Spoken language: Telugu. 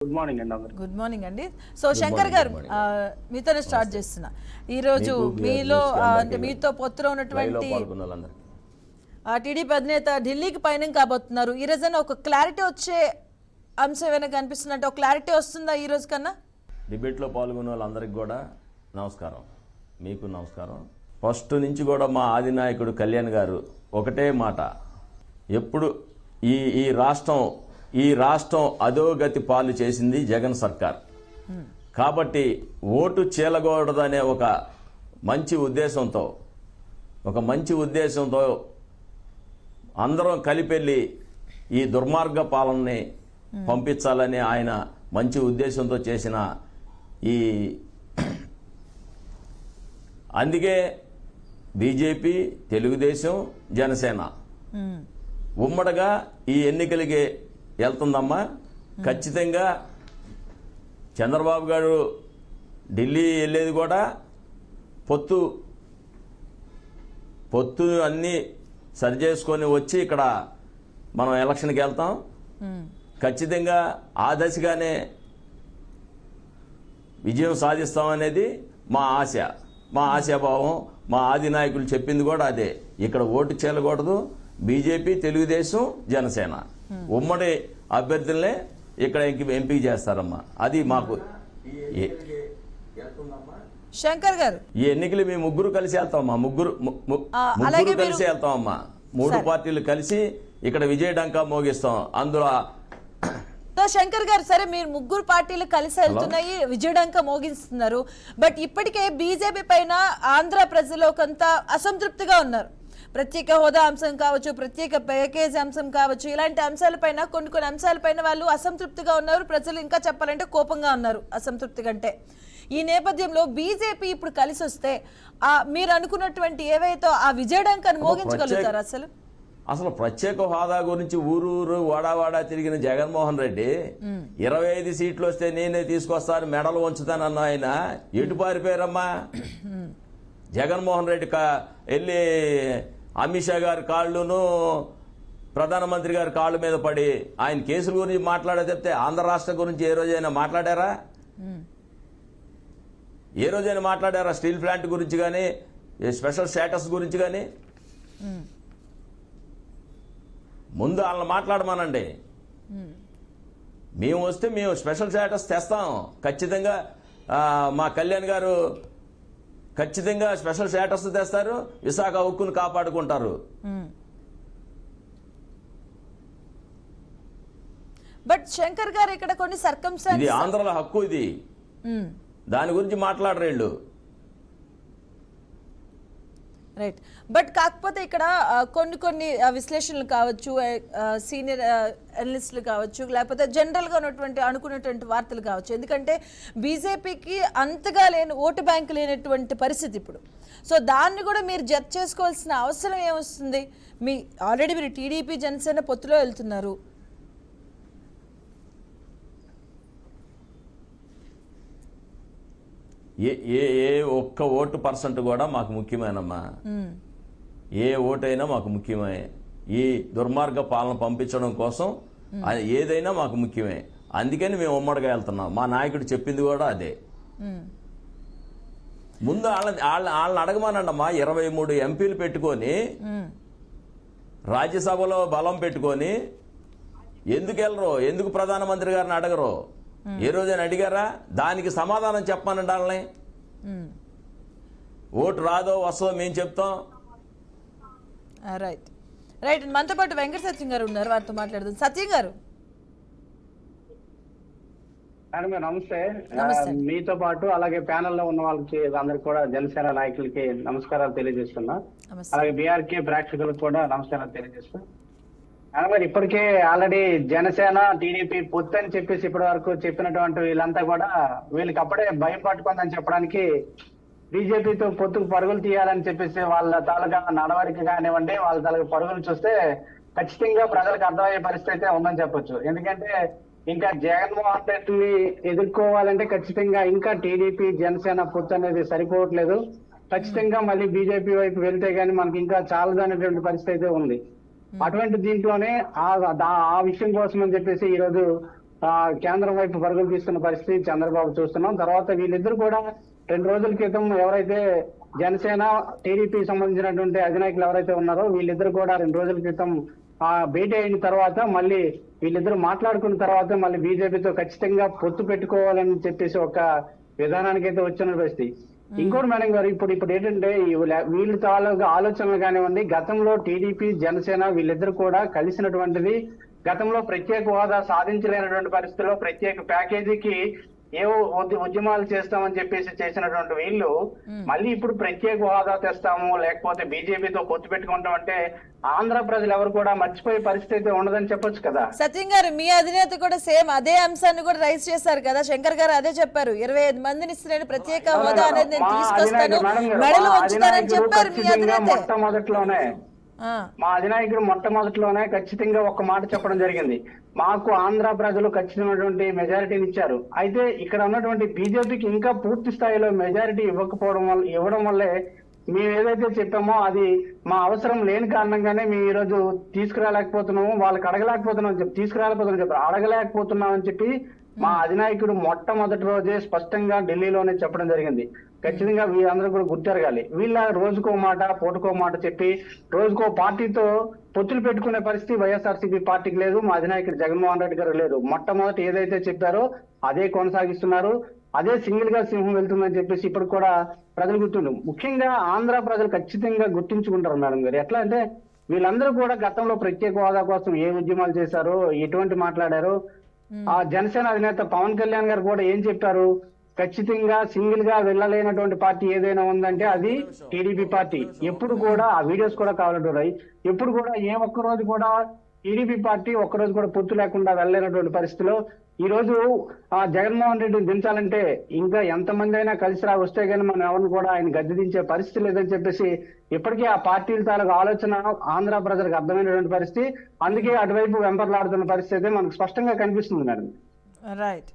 గుడ్ మార్నింగ్ అండి అందరికీ. గుడ్ మార్నింగ్ అండి. సో శంకర్ గారు మీతోనే స్టార్ట్ చేస్తున్నా. ఈరోజు మీలో అంటే మీతో పొత్తులో ఉన్నటువంటి టీడీపీ అధినేత ఢిల్లీకి పయనం కాబోతున్నారు. ఈ రోజున ఒక క్లారిటీ వచ్చే అంశం ఏమైనా కనిపిస్తున్నట్టు ఒక క్లారిటీ వస్తుందా ఈ రోజు కన్నా? డిబేట్లో పాల్గొన్న వాళ్ళందరికీ కూడా నమస్కారం. మీకు నమస్కారం. ఫస్ట్ నుంచి కూడా మా ఆదినాయకుడు కళ్యాణ్ గారు ఒకటే మాట, ఎప్పుడు ఈ రాష్ట్రం అధోగతి పాలు చేసింది జగన్ సర్కార్. కాబట్టి ఓటు చీలకూడదనే ఒక మంచి ఉద్దేశంతో అందరం కలిపెళ్ళి ఈ దుర్మార్గ పాలనని పంపించాలని ఆయన మంచి ఉద్దేశంతో చేసిన అందుకే బీజేపీ, తెలుగుదేశం, జనసేన ఉమ్మడిగా ఈ ఎన్నికలకి వెళ్తుందమ్మా. ఖచ్చితంగా చంద్రబాబు గారు ఢిల్లీ వెళ్ళేది కూడా పొత్తు అన్నీ సరిచేసుకొని వచ్చి ఇక్కడ మనం ఎలక్షన్కి వెళ్తాం. ఖచ్చితంగా ఆ దశగానే విజయం సాధిస్తామనేది మా ఆశాభావం. మా ఆదినాయకులు చెప్పింది కూడా అదే. ఇక్కడ ఓటు చేయకూడదు, బీజేపీ, తెలుగుదేశం, జనసేన ఉమ్మడి అభ్యర్థులనే ఇక్కడ ఎంపిక చేస్తారమ్మా. అది మాకు శంకర్ గారు ఈ ఎన్నికలు మేము ముగ్గురు కలిసి వెళ్తామమ్మా. ముగ్గురు కలిసి వెళ్తామమ్మా. మూడు పార్టీలు కలిసి ఇక్కడ విజయ డంకా మోగిస్తాం. అందులో శంకర్ గారు, సరే మీరు ముగ్గురు పార్టీలు కలిసి వెళ్తున్నాయి, విజయడంక మోగిస్తున్నారు. బట్ ఇప్పటికే బీజేపీ పైన ఆంధ్ర ప్రజలు కొంత అసంతృప్తిగా ఉన్నారు. ప్రత్యేక హోదా అంశం కావచ్చు, ప్రత్యేక ప్యాకేజ్ అంశం కావచ్చు, ఇలాంటి అంశాలపైన కొన్ని అంశాలపైన వాళ్ళు అసంతృప్తిగా ఉన్నారు. ప్రజలు ఇంకా చెప్పాలంటే కోపంగా ఉన్నారు అసంతృప్తి కంటే. ఈ నేపథ్యంలో బీజేపీ ఇప్పుడు కలిసి వస్తే మీరు అనుకున్నటువంటి ఏవైతే ఆ విజయడంకను మోగించగలుగుతారు? అసలు ప్రత్యేక హోదా గురించి ఊరూరు వాడా తిరిగిన జగన్మోహన్ రెడ్డి 25 సీట్లు వస్తే నేనే తీసుకొస్తాను, మెడలు వంచుతానన్న ఆయన ఎటు పారిపోయారమ్మా? జగన్మోహన్ రెడ్డి వెళ్ళి అమిత్ షా గారి కాళ్ళును ప్రధానమంత్రి గారి కాళ్ళ మీద పడి ఆయన కేసుల గురించి మాట్లాడే చెప్తే ఆంధ్ర రాష్ట్రం గురించి ఏ రోజైనా మాట్లాడారా? ఏ రోజైనా మాట్లాడారా? స్టీల్ ప్లాంట్ గురించి కానీ, స్పెషల్ స్టేటస్ గురించి కానీ ముందు వాళ్ళని మాట్లాడమానండి. మేము వస్తే మేము స్పెషల్ స్టేటస్ తెస్తాం ఖచ్చితంగా. మా కళ్యాణ్ గారు ఖచ్చితంగా స్పెషల్ స్టేటస్ తెస్తారు, విశాఖ ఉక్కును కాపాడుకుంటారు. బట్ శంకర్ గారు ఇక్కడ కొన్ని సర్కమ్స్టాన్సెస్, ఇది ఆంధ్రల హక్కు, ఇది దాని గురించి మాట్లాడరు వీళ్ళు. రైట్. బట్ కాకపోతే ఇక్కడ కొన్ని విశ్లేషణలు కావచ్చు, సీనియర్ అనలిస్టులు కావచ్చు, లేకపోతే జనరల్గా అనుకున్నటువంటి వార్తలు కావచ్చు. ఎందుకంటే బీజేపీకి అంతగా లేని ఓటు బ్యాంకు లేనటువంటి పరిస్థితి ఇప్పుడు. సో దాన్ని కూడా మీరు జడ్జ్ చేసుకోవాల్సిన అవసరం ఏమొస్తుంది? ఆల్రెడీ మీరు టీడీపీ, జనసేన పొత్తులో వెళ్తున్నారు. ఏ ఒక్క ఓటు పర్సెంట్ కూడా మాకు ముఖ్యమేనమ్మా. ఏ ఓటైనా మాకు ముఖ్యమే. ఈ దుర్మార్గ పాలన పంపించడం కోసం ఏదైనా మాకు ముఖ్యమే. అందుకని మేము ఉమ్మడిగా వెళ్తున్నాం. మా నాయకుడు చెప్పింది కూడా అదే. ముందు వాళ్ళని అడగమానండమ్మా. 23 ఎంపీలు పెట్టుకొని రాజ్యసభలో బలం పెట్టుకొని ఎందుకు వెళ్ళరు? ఎందుకు ప్రధానమంత్రి గారిని అడగరు? ఏ రోజైనా అడిగారా? దానికి సమాధానం చెప్పమనండి వాళ్ళని. ఓటు రాదో వస్తుందో మేము చెప్తాం. Right right. మనతో పాటు వెంకట సత్యం గారు ఉన్నారు, వారితో మాట్లాడుతాం. సత్యం గారు నమస్తే. మీతో పాటు అలాగే ప్యానెల్లో ఉన్న వాళ్ళకి అందరికి కూడా జనసేన నాయకులకి నమస్కారాలు తెలియజేస్తున్నా. అలాగే బీఆర్కే ప్రేక్షకులకు కూడా నమస్కారాలు తెలియజేస్తున్నా. మరి ఇప్పటికే ఆల్రెడీ జనసేన, టీడీపీ పొత్తు అని చెప్పేసి ఇప్పటి వరకు చెప్పినటువంటి వీళ్ళంతా కూడా వీళ్ళకి అప్పుడే భయం పట్టుకుందని చెప్పడానికి బీజేపీతో పొత్తుకు పరుగులు తీయాలని చెప్పేసి వాళ్ళ తాలూకా నడవడిక కానివ్వండి, వాళ్ళ తాలూకా పరుగులు చూస్తే ఖచ్చితంగా ప్రజలకు అర్థమయ్యే పరిస్థితి అయితే ఉందని చెప్పొచ్చు. ఎందుకంటే ఇంకా జగన్మోహన్ రెడ్డిని ఎదుర్కోవాలంటే ఖచ్చితంగా ఇంకా టీడీపీ, జనసేన పొత్తు అనేది సరిపోవట్లేదు. ఖచ్చితంగా మళ్ళీ బీజేపీ వైపు వెళ్తే గానీ మనకి ఇంకా చాలదనేటువంటి పరిస్థితి అయితే ఉంది. అటువంటి దీంట్లోనే ఆ విషయం కోసం అని చెప్పేసి ఈ రోజు కేంద్రం వైపు పరుగులు తీసుకున్న పరిస్థితి చంద్రబాబు చూస్తున్నాం. తర్వాత వీళ్ళిద్దరు కూడా 2 రోజుల క్రితం ఎవరైతే జనసేన టీడీపీ సంబంధించినటువంటి అధినాయకులు ఎవరైతే ఉన్నారో వీళ్ళిద్దరు కూడా 2 రోజుల క్రితం భేటీ అయిన తర్వాత మళ్ళీ వీళ్ళిద్దరు మాట్లాడుకున్న తర్వాత మళ్ళీ బీజేపీతో ఖచ్చితంగా పొత్తు పెట్టుకోవాలని చెప్పేసి ఒక విధానానికి అయితే వచ్చిన పరిస్థితి. ఇంకోటి మేడం గారు, ఇప్పుడు ఏంటంటే వీళ్ళ తాలూకా ఆలోచనలు కానివ్వండి, గతంలో టీడీపీ జనసేన వీళ్ళిద్దరు కూడా కలిసినటువంటిది గతంలో ప్రత్యేక హోదా సాధించలేనటువంటి పరిస్థితుల్లో ప్రత్యేక ప్యాకేజీకి ఏవో ఉద్యమాలు చేస్తామని చెప్పేసి చేసినటువంటి వీళ్ళు మళ్ళీ ఇప్పుడు ప్రత్యేక హోదా తెస్తాము లేకపోతే బీజేపీతో పొత్తు పెట్టుకుంటాం అంటే ఆంధ్ర ప్రజలు ఎవరు కూడా మర్చిపోయే పరిస్థితి అయితే ఉండదని చెప్పొచ్చు కదా. సత్యం గారు, మీ అధినేత కూడా సేమ్ అదే అంశాన్ని కూడా రైజ్ చేశారు కదా. శంకర్ గారు అదే చెప్పారు, 25 మందిని ఇస్తున్నాను, ప్రత్యేక హోదా అనేది నేను తీసుకొస్తాను, మెడలు ఉంచుతానని చెప్పారు మీ అధినేత. మొట్టమొదట్లోనే మా అధినాయకుడు మొట్టమొదటిలోనే ఖచ్చితంగా ఒక మాట చెప్పడం జరిగింది, మాకు ఆంధ్ర ప్రజలు ఖచ్చితమైనటువంటి మెజారిటీని ఇచ్చారు. అయితే ఇక్కడ ఉన్నటువంటి బీజేపీకి ఇంకా పూర్తి స్థాయిలో మెజారిటీ ఇవ్వడం వల్లే మేము ఏదైతే చెప్పామో అది మా అవసరం లేని కారణంగానే మేము ఈ రోజు తీసుకురాలేకపోతున్నాము, వాళ్ళకి అడగలేకపోతున్నాం అని చెప్పి మా అధినాయకుడు మొట్టమొదటి రోజే స్పష్టంగా ఢిల్లీలోనే చెప్పడం జరిగింది. ఖచ్చితంగా వీళ్ళందరూ కూడా గుర్తెరగాలి. వీళ్ళ రోజుకో మాట పూటకో మాట చెప్పి రోజుకో పార్టీతో పొత్తులు పెట్టుకునే పరిస్థితి వైఎస్ఆర్సీపీ పార్టీకి లేదు, మా అధినాయకుడు జగన్మోహన్ రెడ్డి గారు లేదు. మొట్టమొదటి ఏదైతే చెప్పారో అదే కొనసాగిస్తున్నారు, అదే సింగిల్ గా సింహం వెళ్తుందని చెప్పేసి ఇప్పుడు కూడా ప్రజలు గుర్తుండు. ముఖ్యంగా ఆంధ్ర ప్రజలు ఖచ్చితంగా గుర్తుంచుకుంటారు మేడం గారు. ఎట్లా అంటే వీళ్ళందరూ కూడా గతంలో ప్రత్యేక హోదా కోసం ఏ ఉద్యమాలు చేశారో, ఎటువంటి మాట్లాడారో, ఆ జనసేన అధినేత పవన్ కళ్యాణ్ గారు కూడా ఏం చెప్పారు, ఖచ్చితంగా సింగిల్ గా వెళ్ళలేనటువంటి పార్టీ ఏదైనా ఉందంటే అది టీడీపీ పార్టీ. ఎప్పుడు కూడా ఆ వీడియోస్ కూడా కావాలంటున్నాయి. ఎప్పుడు కూడా ఒక్క రోజు కూడా టీడీపీ పార్టీ ఒక్కరోజు కూడా పొత్తు లేకుండా వెళ్ళలేనటువంటి పరిస్థితిలో ఈ రోజు జగన్మోహన్ రెడ్డిని దించాలంటే ఇంకా ఎంతమంది అయినా కలిసి వస్తే గానీ మనం ఎవరిని కూడా ఆయన గద్దె దించే పరిస్థితి లేదని చెప్పేసి ఇప్పటికీ ఆ పార్టీల తాలూకు ఆలోచన ఆంధ్ర ప్రజలకు అర్థమైనటువంటి పరిస్థితి. అందుకే అటువైపు వెంపర్లాడుతున్న పరిస్థితి మనకు స్పష్టంగా కనిపిస్తుంది మేడం. రైట్.